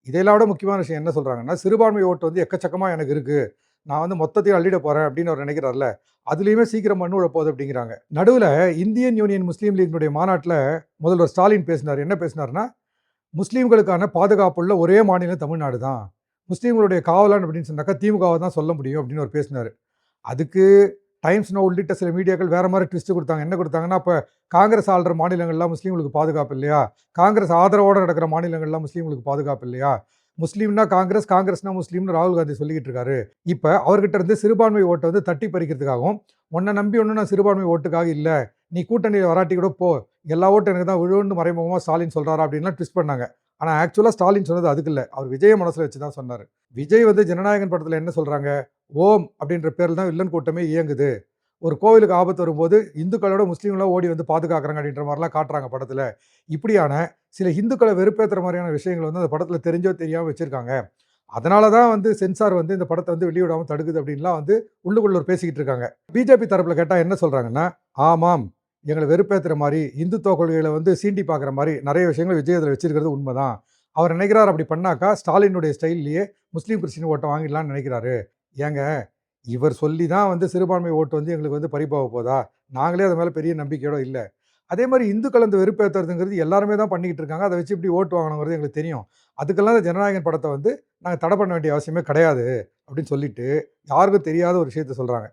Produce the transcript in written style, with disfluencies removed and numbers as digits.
இதையெல்லாம் விட முக்கியமான விஷயம் என்ன சொல்றாங்கன்னா, சிறுபான்மை ஓட்டு வந்து எக்கச்சக்கமா எனக்கு இருக்கு. நான் வந்து மொத்தத்தையும் அள்ளிட போறேன் அப்படின்னு அவர் நினைக்கிறார்ல. அதுலயுமே சீக்கிரம் மண்ணு விழ போகுது அப்படிங்கிறாங்க. நடுவுல இந்தியன் யூனியன் முஸ்லீம் லீக்கினுடைய மாநாட்டுல முதல்வர் ஸ்டாலின் பேசினாரு. என்ன பேசினாருன்னா, முஸ்லீம்களுக்கான பாதுகாப்புள்ள ஒரே மாநிலம் தமிழ்நாடு தான். முஸ்லீம்களுடைய காவலன் அப்படின்னு சொன்னாக்கா திமுகவ தான் சொல்ல முடியும் அப்படின்னு அவர் பேசினாரு. அதுக்கு டைம்ஸ் நவ் உள்ளிட்ட சில மீடியாக்கள் வேற மாரி ட்விஸ்ட் குடுத்தாங்க. என்ன குடுத்தாங்கன்னா, அப்ப காங்கிரஸ் ஆள்ற மாநிலங்கள்லாம் முஸ்லீம்களுக்கு பாதுகாப்பு இல்லையா? காங்கிரஸ் ஆதரவோட நடக்கிற மாநிலங்கள்லாம் முஸ்லீம்களுக்கு பாதுகாப்பு இல்லையா? முஸ்லீம்னா காங்கிரஸ், காங்கிரஸ்னா முஸ்லீம்னு ராகுல் காந்தி சொல்லிக்கிட்டு இருக்காரு. இப்ப அவர்கிட்ட இருந்து சிறுபான்மை ஓட்ட வந்து தட்டி பறிக்கிறதுக்காகவும், உன்ன நம்பி ஒண்ணும் நான் சிறுபான்மை ஓட்டுக்காக இல்ல. நீ கூட்டணியில வராட்டி கூட போ. எல்லா ஓட்டும் எனக்கு தான் விழும்னு மறைமுகமா ஸ்டாலின் சொல்றாரா அப்படின்லாம் ட்விஸ்ட் பண்ணாங்க. ஆனா ஆக்சுவலா ஸ்டாலின் சொன்னது அதுக்கு இல்ல. அவர் விஜய மனசுல வச்சு தான் சொன்னாரு. விஜய் வந்து ஜனநாயகன் படத்துல என்ன சொல்றாங்க? ஓம் அப்படின்ற பேர்ல தான் வில்லன் கூட்டமே இயங்குது. ஒரு கோவிலுக்கு ஆபத்து வரும்போது இந்துக்களோட முஸ்லீம்லாம் ஓடி வந்து பாதுகாக்கிறாங்க அப்படின்ற மாரிலாம் காட்டுறாங்க படத்துல. இப்படியான சில இந்துக்கள வெறுப்பேத்துற மாரியான விஷயங்கள் வந்து அந்த படத்துல தெரிஞ்சோ தெரியாம வச்சிருக்காங்க. அதனால தான் வந்து சென்சார் வந்து இந்த படத்த வந்து வெளியிடாம தடுக்குது அப்படின்லாம் வந்து உள்ளுக்குள்ள பேசிக்கிட்டு இருக்காங்க. பிஜேபி தரப்புல கேட்டா என்ன சொல்றாங்கன்னா, ஆமாம். எங்கள வெறுப்பேத்துற மாரி, இந்துத்துவ கொள்கைகள வந்து சீண்டி பார்க்குற மாரி நெறைய விஷயங்கள் விஜய் அதுல வச்சிருக்கிறது உண்மதான். அவர் நினைக்கிறார் அப்படி பண்ணாக்கா ஸ்டாலினுடைய ஸ்டைல்லயே முஸ்லீம் கிறிஸ்டின் ஓட்ட வாங்கிடலாம்னு நினைக்கிறாரு. ஏங்க இவர் சொல்லி தான் வந்து சிறுபான்மை ஓட்டு வந்து எங்களுக்கு வந்து பறிபோக போதா? நாங்களே அது மேல பெரிய நம்பிக்கையோட இல்ல. அதே மாரி இந்துக்கள் அந்த வெறுப்பேத்துறதுங்கிறது எல்லாருமே தான் பண்ணிக்கிட்டு இருக்காங்க. அத வச்சு எப்படி ஓட்டு வாங்கணுங்கிறது எங்களுக்கு தெரியும். அதுக்கெல்லாம் இந்த ஜனநாயகன் படத்த வந்து நாங்க தடை பண்ண வேண்டிய அவசியமே கிடையாது. அப்படின்னு சொல்லிட்டு, யாருக்கும் தெரியாத ஒரு விஷயத்த சொல்றாங்க.